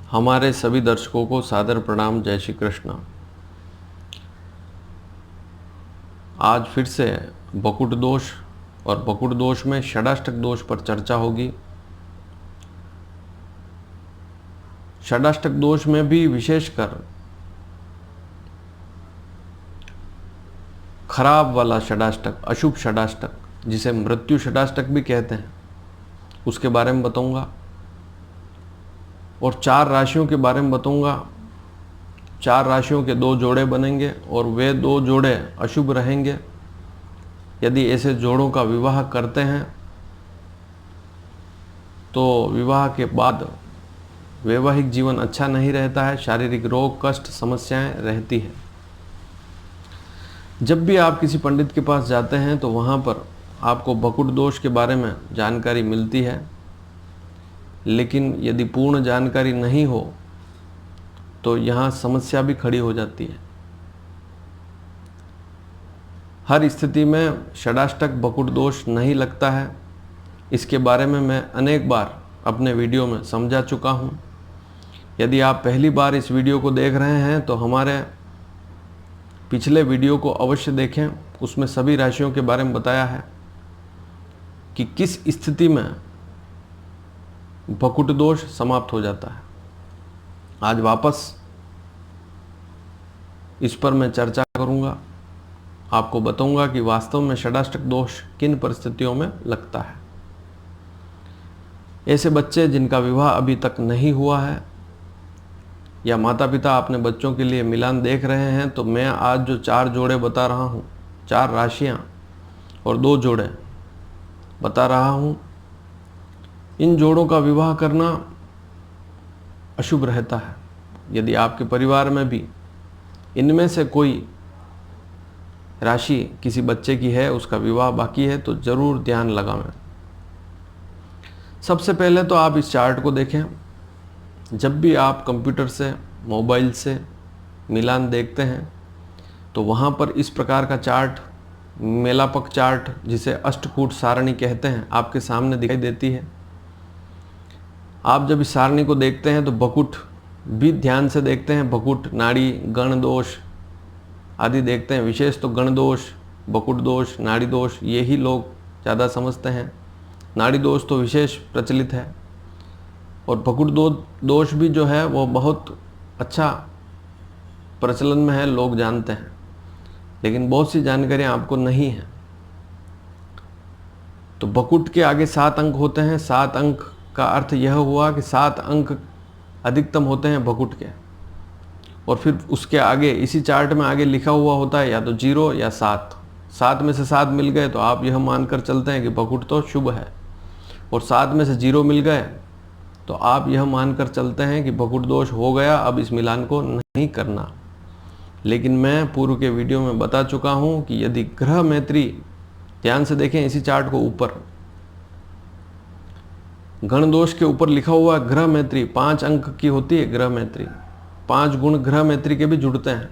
हमारे सभी दर्शकों को सादर प्रणाम। जय श्री कृष्ण। आज फिर से बकुट दोष और बकुट दोष में षडाष्टक दोष पर चर्चा होगी। षडाष्टक दोष में भी विशेषकर खराब वाला षडाष्टक, अशुभ षडाष्टक, जिसे मृत्यु षडाष्टक भी कहते हैं, उसके बारे में बताऊंगा और 4 राशियों के बारे में बताऊंगा। 4 राशियों के 2 जोड़े बनेंगे और वे 2 जोड़े अशुभ रहेंगे। यदि ऐसे जोड़ों का विवाह करते हैं तो विवाह के बाद वैवाहिक जीवन अच्छा नहीं रहता है, शारीरिक रोग, कष्ट, समस्याएं रहती है। जब भी आप किसी पंडित के पास जाते हैं तो वहाँ पर आपको बकुट दोष के बारे में जानकारी मिलती है, लेकिन यदि पूर्ण जानकारी नहीं हो तो यहाँ समस्या भी खड़ी हो जाती है। हर स्थिति में षडाष्टक बकुट दोष नहीं लगता है। इसके बारे में मैं अनेक बार अपने वीडियो में समझा चुका हूँ। यदि आप पहली बार इस वीडियो को देख रहे हैं तो हमारे पिछले वीडियो को अवश्य देखें। उसमें सभी राशियों के बारे में बताया है कि किस स्थिति में बकुट दोष समाप्त हो जाता है। आज वापस इस पर मैं चर्चा करूंगा। आपको बताऊंगा कि वास्तव में षडाष्टक दोष किन परिस्थितियों में लगता है। ऐसे बच्चे जिनका विवाह अभी तक नहीं हुआ है या माता पिता अपने बच्चों के लिए मिलान देख रहे हैं, तो मैं आज जो 4 जोड़े बता रहा हूँ, 4 राशियाँ और 2 जोड़े बता रहा हूँ, इन जोड़ों का विवाह करना अशुभ रहता है। यदि आपके परिवार में भी इनमें से कोई राशि किसी बच्चे की है, उसका विवाह बाकी है, तो ज़रूर ध्यान लगाएं। सबसे पहले तो आप इस चार्ट को देखें। जब भी आप कंप्यूटर से, मोबाइल से मिलान देखते हैं तो वहाँ पर इस प्रकार का चार्ट, मेलापक चार्ट, जिसे अष्टकूट सारणी कहते हैं, आपके सामने दिखाई देती है। आप जब इस सारणी को देखते हैं तो बकुट भी ध्यान से देखते हैं। बकुट, नाड़ी, गण दोष आदि देखते हैं। विशेष तो गण दोष, बकुट दोष, नाड़ी दोष यही लोग ज़्यादा समझते हैं। नाड़ी दोष तो विशेष प्रचलित है और बकुट दोष भी जो है वो बहुत अच्छा प्रचलन में है, लोग जानते हैं, लेकिन बहुत सी जानकारियाँ आपको नहीं है। तो बकुट के आगे 7 अंक होते हैं। 7 अंक का अर्थ यह हुआ कि 7 अंक अधिकतम होते हैं बकुट के, और फिर उसके आगे इसी चार्ट में आगे लिखा हुआ होता है या तो 0 या 7। 7 में से 7 मिल गए तो आप यह मानकर चलते हैं कि बकुट तो शुभ है, और 7 में से 0 मिल गए तो आप यह मानकर चलते हैं कि बकुट दोष हो गया, अब इस मिलान को नहीं करना। लेकिन मैं पूर्व के वीडियो में बता चुका हूं कि यदि ग्रह मैत्री, ध्यान से देखें इसी चार्ट को, ऊपर गण दोष के ऊपर लिखा हुआ ग्रह मैत्री 5 अंक की होती है। ग्रह मैत्री 5 गुण ग्रह मैत्री के भी जुड़ते हैं।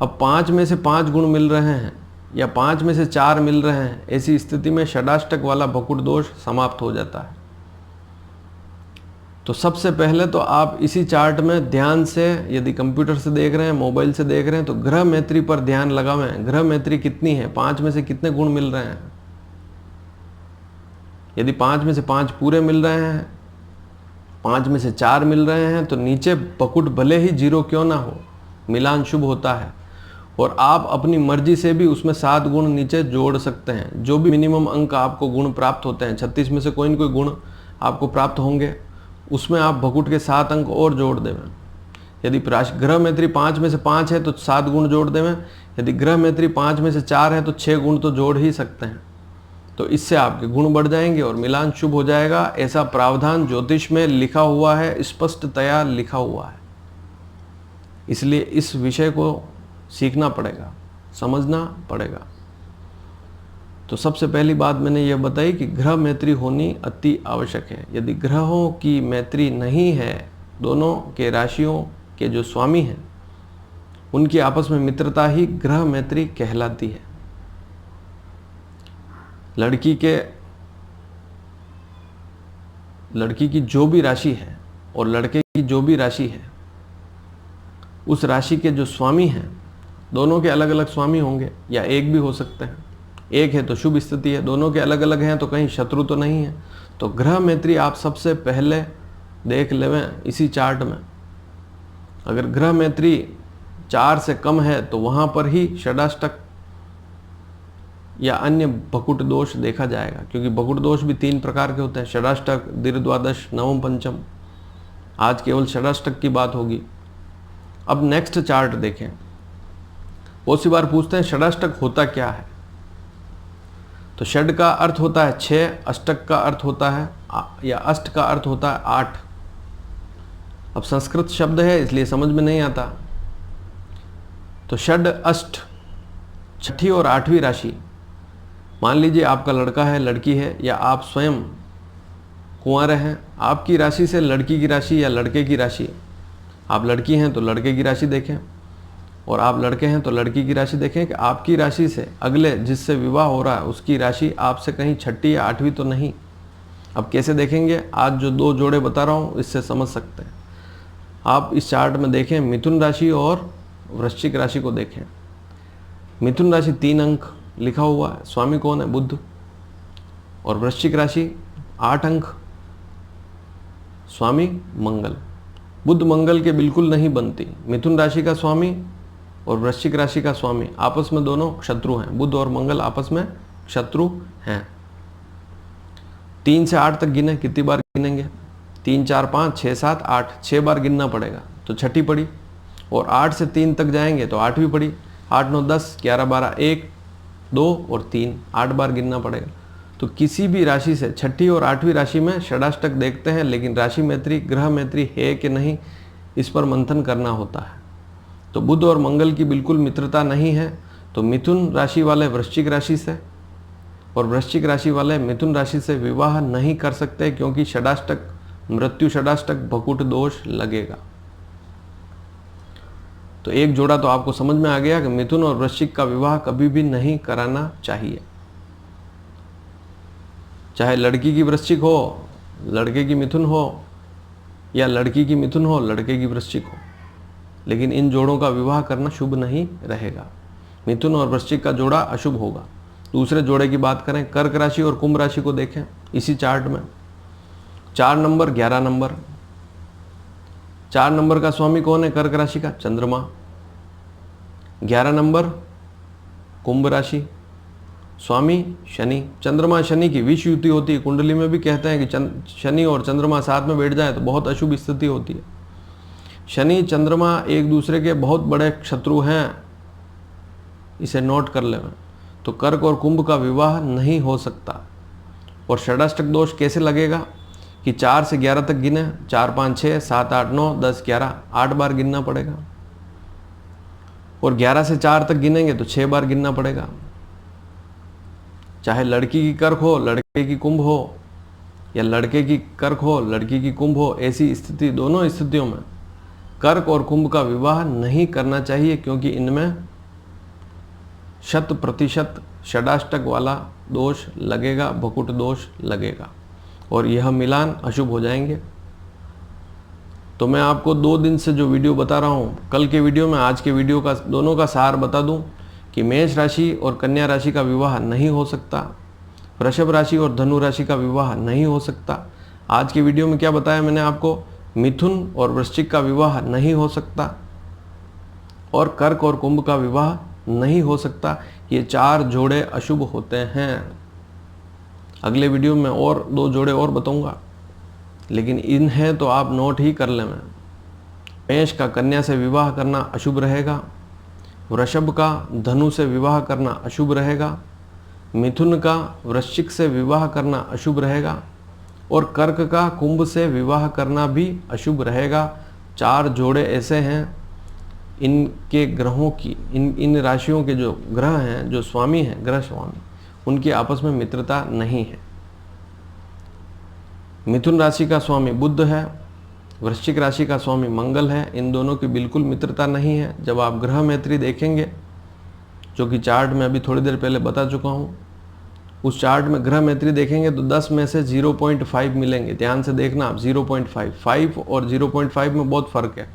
अब 5 में से 5 गुण मिल रहे हैं या 5 में से 4 मिल रहे हैं, ऐसी स्थिति में षडाष्टक वाला बकुट दोष समाप्त हो जाता है। तो सबसे पहले तो आप इसी चार्ट में ध्यान से, यदि कंप्यूटर से देख रहे हैं, मोबाइल से देख रहे हैं, तो ग्रह मैत्री पर ध्यान लगावें। ग्रह मैत्री कितनी है, 5 में से कितने गुण मिल रहे हैं। यदि 5 में से 5 पूरे मिल रहे हैं, 5 में से 4 मिल रहे हैं, तो नीचे बकुट भले ही 0 क्यों ना हो, मिलान शुभ होता है। और आप अपनी मर्जी से भी उसमें 7 गुण नीचे जोड़ सकते हैं। जो भी मिनिमम अंक आपको गुण प्राप्त होते हैं, 36 में से कोई न कोई गुण आपको प्राप्त होंगे, उसमें आप बकुट के 7 अंक और जोड़ देवें। यदि ग्रह मैत्री 5 में से 5 है तो 7 गुण जोड़ देवें। यदि ग्रह मैत्री 5 में से 4 है तो 6 गुण तो जोड़ ही सकते हैं। तो इससे आपके गुण बढ़ जाएंगे और मिलान शुभ हो जाएगा। ऐसा प्रावधान ज्योतिष में लिखा हुआ है, स्पष्टतया लिखा हुआ है। इसलिए इस विषय को सीखना पड़ेगा, समझना पड़ेगा। तो सबसे पहली बात मैंने यह बताई कि ग्रह मैत्री होनी अति आवश्यक है। यदि ग्रहों की मैत्री नहीं है, दोनों के राशियों के जो स्वामी हैं उनकी आपस में मित्रता ही ग्रह मैत्री कहलाती है। लड़की की जो भी राशि है और लड़के की जो भी राशि है उस राशि के जो स्वामी हैं, दोनों के अलग अलग स्वामी होंगे या एक भी हो सकते हैं। एक है तो शुभ स्थिति है, दोनों के अलग अलग हैं तो कहीं शत्रु तो नहीं है। तो ग्रह मैत्री आप सबसे पहले देख लेवें इसी चार्ट में। अगर ग्रह मैत्री 4 से कम है तो वहाँ पर ही षडाष्टक या अन्य भकुट दोष देखा जाएगा, क्योंकि भकुट दोष भी 3 प्रकार के होते हैं, षडाष्टक, दीर्घद्वादश, नवम पंचम। आज केवल षडाष्टक की बात होगी। अब नेक्स्ट चार्ट देखें। बहुत सी बार पूछते हैं षडाष्टक होता क्या है। तो षड का अर्थ होता है 6, अष्टक का अर्थ होता है या अष्ट का अर्थ होता है 8। अब संस्कृत शब्द है इसलिए समझ में नहीं आता। तो षड अष्ट, छठी और 8वीं राशि। मान लीजिए आपका लड़का है, लड़की है, या आप स्वयं कुंवारे हैं, आपकी राशि से लड़की की राशि या लड़के की राशि, आप लड़की हैं तो लड़के की राशि देखें, और आप लड़के हैं तो लड़की की राशि देखें कि आपकी राशि से अगले जिससे विवाह हो रहा है उसकी राशि आपसे कहीं छठी या 8वीं तो नहीं। अब कैसे देखेंगे? आज जो 2 जोड़े बता रहा हूँ इससे समझ सकते हैं। आप इस चार्ट में देखें, मिथुन राशि और वृश्चिक राशि को देखें। मिथुन राशि 3 अंक लिखा हुआ है, स्वामी कौन है? बुध। और वृश्चिक राशि 8 अंक, स्वामी मंगल। बुध मंगल के बिल्कुल नहीं बनती। मिथुन राशि का स्वामी और वृश्चिक राशि का स्वामी आपस में दोनों शत्रु हैं। बुध और मंगल आपस में शत्रु हैं। 3 से 8 तक गिने, कितनी बार गिनेंगे? 3, 4, 5, 6, 7, 8, 6 बार गिनना पड़ेगा तो छठी पड़ी। और 8 से 3 तक जाएंगे तो 8वीं पड़ी। 8, 9, 10, 11, 12, 1, 2 और 3, 8 बार गिनना पड़ेगा। तो किसी भी राशि से छठी और 8वीं राशि में षडाष्टक देखते हैं, लेकिन राशि मैत्री, ग्रह मैत्री है कि नहीं, इस पर मंथन करना होता है। तो बुध और मंगल की बिल्कुल मित्रता नहीं है। तो मिथुन राशि वाले वृश्चिक राशि से और वृश्चिक राशि वाले मिथुन राशि से विवाह नहीं कर सकते, क्योंकि षडाष्टक, मृत्यु षडाष्टक, भकुट दोष लगेगा। तो एक जोड़ा तो आपको समझ में आ गया कि मिथुन और वृश्चिक का विवाह कभी भी नहीं कराना चाहिए। चाहे लड़की की वृश्चिक हो, लड़के की मिथुन हो, या लड़की की मिथुन हो, लड़के की वृश्चिक हो, लेकिन इन जोड़ों का विवाह करना शुभ नहीं रहेगा। मिथुन और वृश्चिक का जोड़ा अशुभ होगा। दूसरे जोड़े की बात करें, कर्क राशि और कुंभ राशि को देखें इसी चार्ट में। 4 नंबर, 11 नंबर। 4 नंबर का स्वामी कौन है? कर्क राशि का चंद्रमा। 11 नंबर कुंभ राशि, स्वामी शनि। चंद्रमा शनि की विष युति होती है। कुंडली में भी कहते हैं कि शनि और चंद्रमा साथ में बैठ जाए तो बहुत अशुभ स्थिति होती है। शनि चंद्रमा एक दूसरे के बहुत बड़े शत्रु हैं, इसे नोट कर लें। तो कर्क और कुंभ का विवाह नहीं हो सकता। और षडाष्टक दोष कैसे लगेगा कि 4 से 11 तक गिने, 4, 5, 6, 7, 8, 9, 10, 11, 8 बार गिनना पड़ेगा। और 11 से 4 तक गिनेंगे तो 6 बार गिनना पड़ेगा। चाहे लड़की की कर्क हो, लड़के की कुंभ हो, या लड़के की कर्क हो, लड़की की कुंभ हो, ऐसी स्थिति, दोनों स्थितियों में कर्क और कुंभ का विवाह नहीं करना चाहिए, क्योंकि इनमें 100% षडाष्टक वाला दोष लगेगा, भकुट दोष लगेगा, और यह मिलान अशुभ हो जाएंगे। तो मैं आपको 2 दिन से जो वीडियो बता रहा हूँ, कल के वीडियो में, आज के वीडियो का, दोनों का सार बता दूं कि मेष राशि और कन्या राशि का विवाह नहीं हो सकता, वृषभ राशि और धनु राशि का विवाह नहीं हो सकता। आज की वीडियो में क्या बताया मैंने आपको? मिथुन और वृश्चिक का विवाह नहीं हो सकता, और कर्क और कुंभ का विवाह नहीं हो सकता। ये 4 जोड़े अशुभ होते हैं। अगले वीडियो में और 2 जोड़े और बताऊंगा, लेकिन इन्हें तो आप नोट ही कर लें। मेष का कन्या से विवाह करना अशुभ रहेगा, वृषभ का धनु से विवाह करना अशुभ रहेगा, मिथुन का वृश्चिक से विवाह करना अशुभ रहेगा, और कर्क का कुंभ से विवाह करना भी अशुभ रहेगा। 4 जोड़े ऐसे हैं, इनके ग्रहों की, इन राशियों के जो ग्रह हैं, जो स्वामी हैं, ग्रह स्वामी, उनकी आपस में मित्रता नहीं है। मिथुन राशि का स्वामी बुध है, वृश्चिक राशि का स्वामी मंगल है। इन दोनों की बिल्कुल मित्रता नहीं है। जब आप ग्रह मैत्री देखेंगे, जो कि चार्ट में अभी थोड़ी देर पहले बता चुका हूँ, उस चार्ट में ग्रह मैत्री देखेंगे तो 10 में से 0.5 मिलेंगे। ध्यान से देखना आप, 0.5, 5 और 0.5 में बहुत फ़र्क है।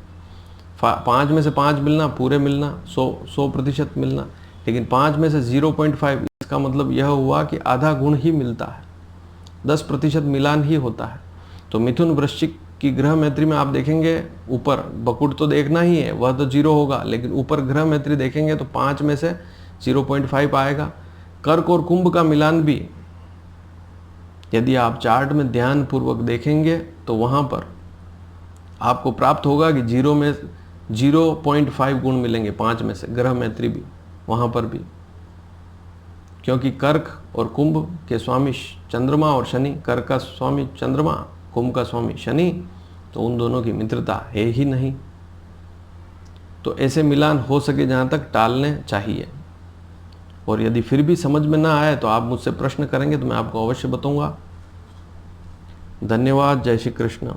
5 में से 5 मिलना, पूरे मिलना, 100% मिलना, लेकिन 5 में से 0.5, इसका मतलब यह हुआ कि आधा गुण ही मिलता है, 10% मिलान ही होता है। तो मिथुन वृश्चिक की ग्रह मैत्री में आप देखेंगे ऊपर बकुट तो देखना ही है, वह तो 0 होगा, लेकिन ऊपर ग्रह मैत्री देखेंगे तो 5 में से 0.5 आएगा। कर्क और कुंभ का मिलान भी यदि आप चार्ट में ध्यान पूर्वक देखेंगे तो वहां पर आपको प्राप्त होगा कि 0.5 गुण मिलेंगे 5 में से, ग्रह मैत्री भी वहां पर भी, क्योंकि कर्क और कुंभ के स्वामी चंद्रमा और शनि, कर्क का स्वामी चंद्रमा, कुंभ का स्वामी शनि, तो उन दोनों की मित्रता है ही नहीं। तो ऐसे मिलान हो सके जहाँ तक टालने चाहिए। और यदि फिर भी समझ में ना आए तो आप मुझसे प्रश्न करेंगे तो मैं आपको अवश्य बताऊंगा। धन्यवाद। जय श्री कृष्ण।